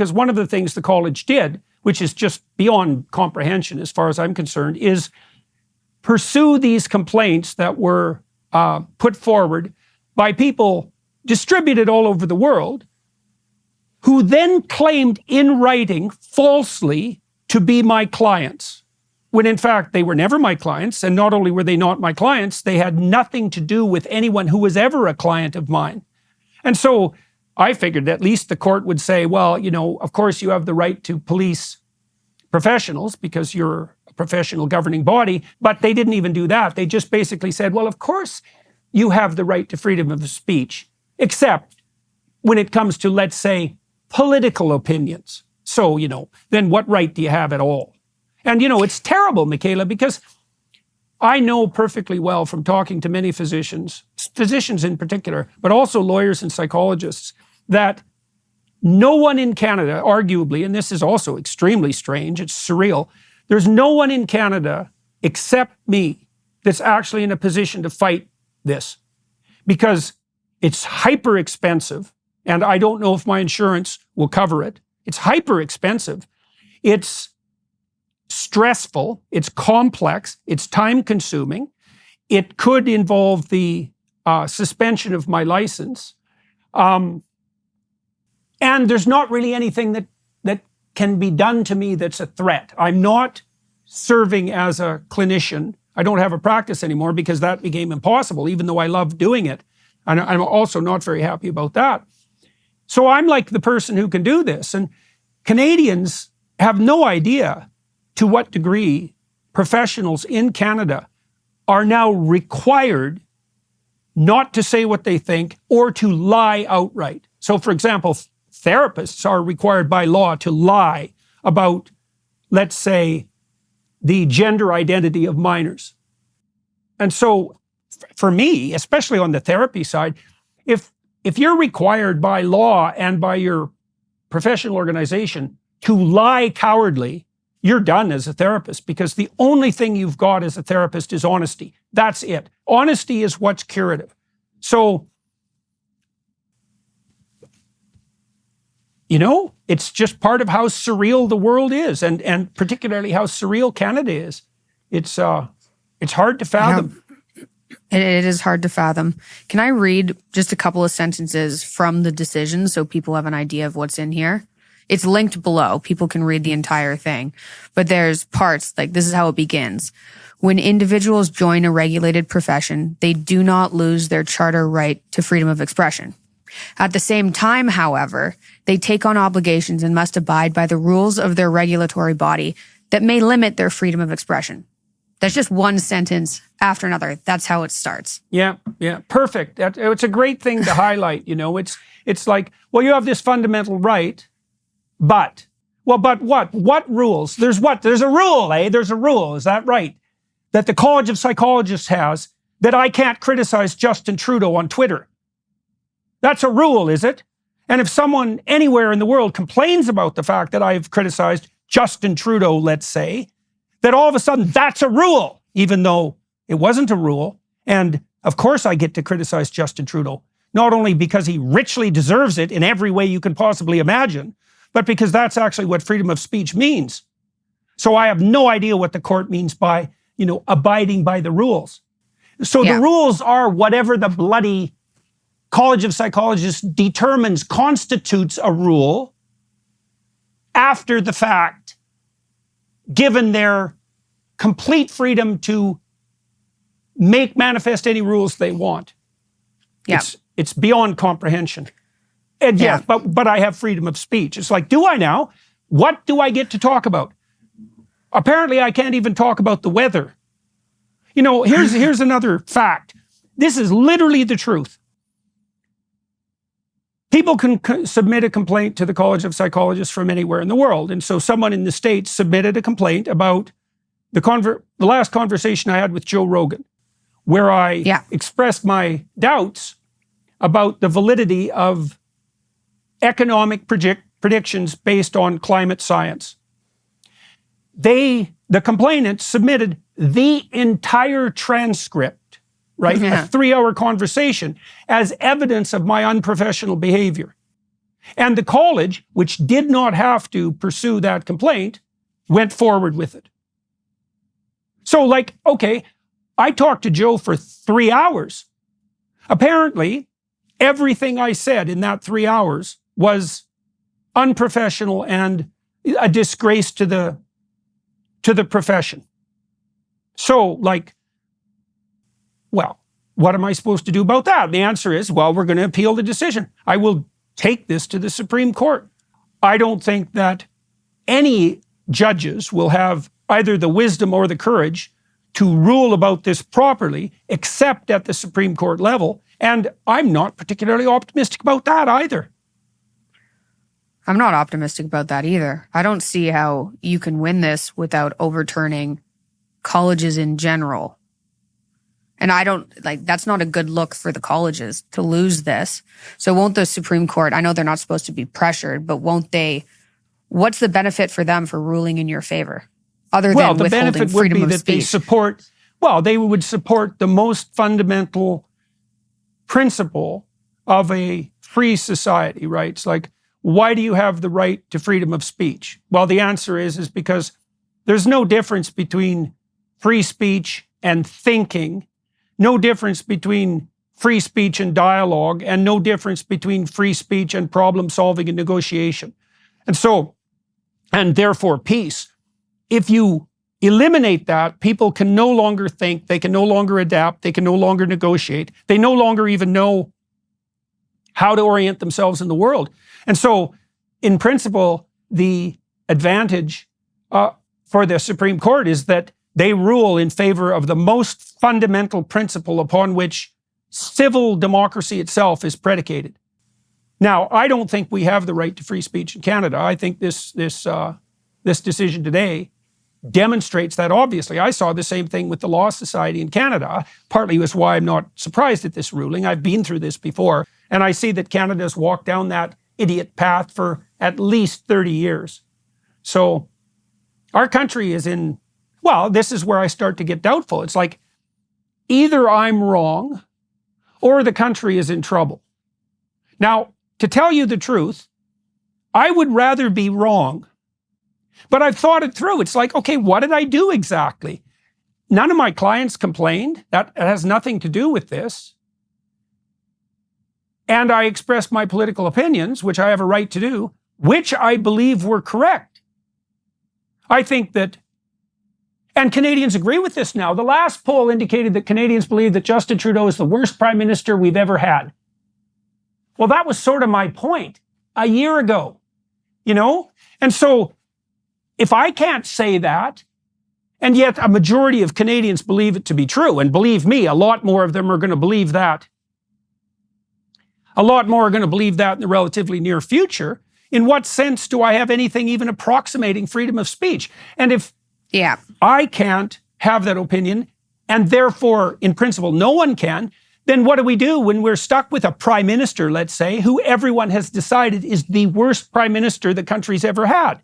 because one of the things the college did, which is just beyond comprehension as far as I'm concerned, is pursue these complaints that were put forward by people distributed all over the world, who then claimed in writing falsely to be my clients, when in fact they were never my clients. And not only were they not my clients, they had nothing to do with anyone who was ever a client of mine. And so I figured at least the court would say, well, you know, of course you have the right to police professionals because you're a professional governing body, but they didn't even do that. They just basically said, well, of course you have the right to freedom of speech, except when it comes to, let's say, political opinions. So, you know, then what right do you have at all? And, you know, it's terrible, Michaela, because I know perfectly well from talking to many physicians in particular, but also lawyers and psychologists, that no one in Canada, arguably, and this is also extremely strange, it's surreal, there's no one in Canada except me that's actually in a position to fight this, because it's hyper expensive, and I don't know if my insurance will cover it. It's hyper expensive. It's stressful. It's complex. It's time consuming. It could involve the suspension of my license. And there's not really anything that can be done to me that's a threat. I'm not serving as a clinician. I don't have a practice anymore because that became impossible, even though I love doing it. And I'm also not very happy about that. So I'm like the person who can do this. And Canadians have no idea to what degree professionals in Canada are now required not to say what they think or to lie outright. So, for example, therapists are required by law to lie about, let's say, the gender identity of minors. And so for me, especially on the therapy side, if you're required by law and by your professional organization to lie cowardly, you're done as a therapist, because the only thing you've got as a therapist is honesty. That's it. Honesty is what's curative. So, you know, it's just part of how surreal the world is, and particularly how surreal Canada is. It's hard to fathom. It is hard to fathom. Can I read just a couple of sentences from the decision so people have an idea of what's in here? It's linked below. People can read the entire thing. But there's parts, like this is how it begins. When individuals join a regulated profession, they do not lose their charter right to freedom of expression. At the same time, however, they take on obligations and must abide by the rules of their regulatory body that may limit their freedom of expression. That's just one sentence after another. That's how it starts. Yeah, perfect. It's a great thing to highlight. You know, it's like, well, you have this fundamental right, but what? What rules? There's a rule, eh? There's a rule. Is that right? That the College of Psychologists has, that I can't criticize Justin Trudeau on Twitter. That's a rule, is it? And if someone anywhere in the world complains about the fact that I've criticized Justin Trudeau, let's say, that all of a sudden that's a rule, even though it wasn't a rule. And of course I get to criticize Justin Trudeau, not only because he richly deserves it in every way you can possibly imagine, but because that's actually what freedom of speech means. So I have no idea what the court means by, you know, abiding by the rules. So the rules are whatever the bloody College of Psychologists determines constitutes a rule after the fact, given their complete freedom to make manifest any rules they want. Yeah. It's beyond comprehension. And yes, but I have freedom of speech. It's like, do I now? What do I get to talk about? Apparently I can't even talk about the weather. You know, here's another fact. This is literally the truth. People can submit a complaint to the College of Psychologists from anywhere in the world. And so someone in the States submitted a complaint about the last conversation I had with Joe Rogan, where I expressed my doubts about the validity of economic predictions based on climate science. The complainant submitted the entire transcript, right? A 3-hour conversation as evidence of my unprofessional behavior. And the college, which did not have to pursue that complaint, went forward with it. So like, okay, I talked to Joe for 3 hours. Apparently, everything I said in that 3 hours was unprofessional and a disgrace to the profession. So like, well, what am I supposed to do about that? The answer is, well, we're going to appeal the decision. I will take this to the Supreme Court. I don't think that any judges will have either the wisdom or the courage to rule about this properly, except at the Supreme Court level. And I'm not particularly optimistic about that either. I'm not optimistic about that either. I don't see how you can win this without overturning colleges in general. And I don't, like, that's not a good look for the colleges to lose this. So won't the Supreme Court, I know they're not supposed to be pressured, but won't they, what's the benefit for them for ruling in your favor? Other than withholding freedom of speech? Well, the benefit would be that they support, well, they would support the most fundamental principle of a free society, right? It's like, why do you have the right to freedom of speech? Well, the answer is because there's no difference between free speech and thinking, no difference between free speech and dialogue, and no difference between free speech and problem solving and negotiation. And so, and therefore peace. If you eliminate that, people can no longer think, they can no longer adapt, they can no longer negotiate, they no longer even know how to orient themselves in the world. And so, in principle, the advantage for the Supreme Court is that they rule in favor of the most fundamental principle upon which civil democracy itself is predicated. Now, I don't think we have the right to free speech in Canada. I think this decision today demonstrates that obviously. I saw the same thing with the Law Society in Canada. Partly was why I'm not surprised at this ruling. I've been through this before, and I see that Canada's walked down that idiot path for at least 30 years. So our country is in, well, this is where I start to get doubtful. It's like either I'm wrong or the country is in trouble. Now, to tell you the truth, I would rather be wrong. But I've thought it through. It's like, okay, what did I do exactly? None of my clients complained. That has nothing to do with this. And I expressed my political opinions, which I have a right to do, which I believe were correct. I think that, and Canadians agree with this now. The last poll indicated that Canadians believe that Justin Trudeau is the worst prime minister we've ever had. Well, that was sort of my point a year ago, you know? And so if I can't say that, and yet a majority of Canadians believe it to be true, and believe me, a lot more of them are going to believe that. A lot more are going to believe that in the relatively near future. In what sense do I have anything even approximating freedom of speech? And if I can't have that opinion, and therefore, in principle, no one can, then what do we do when we're stuck with a prime minister, let's say, who everyone has decided is the worst prime minister the country's ever had?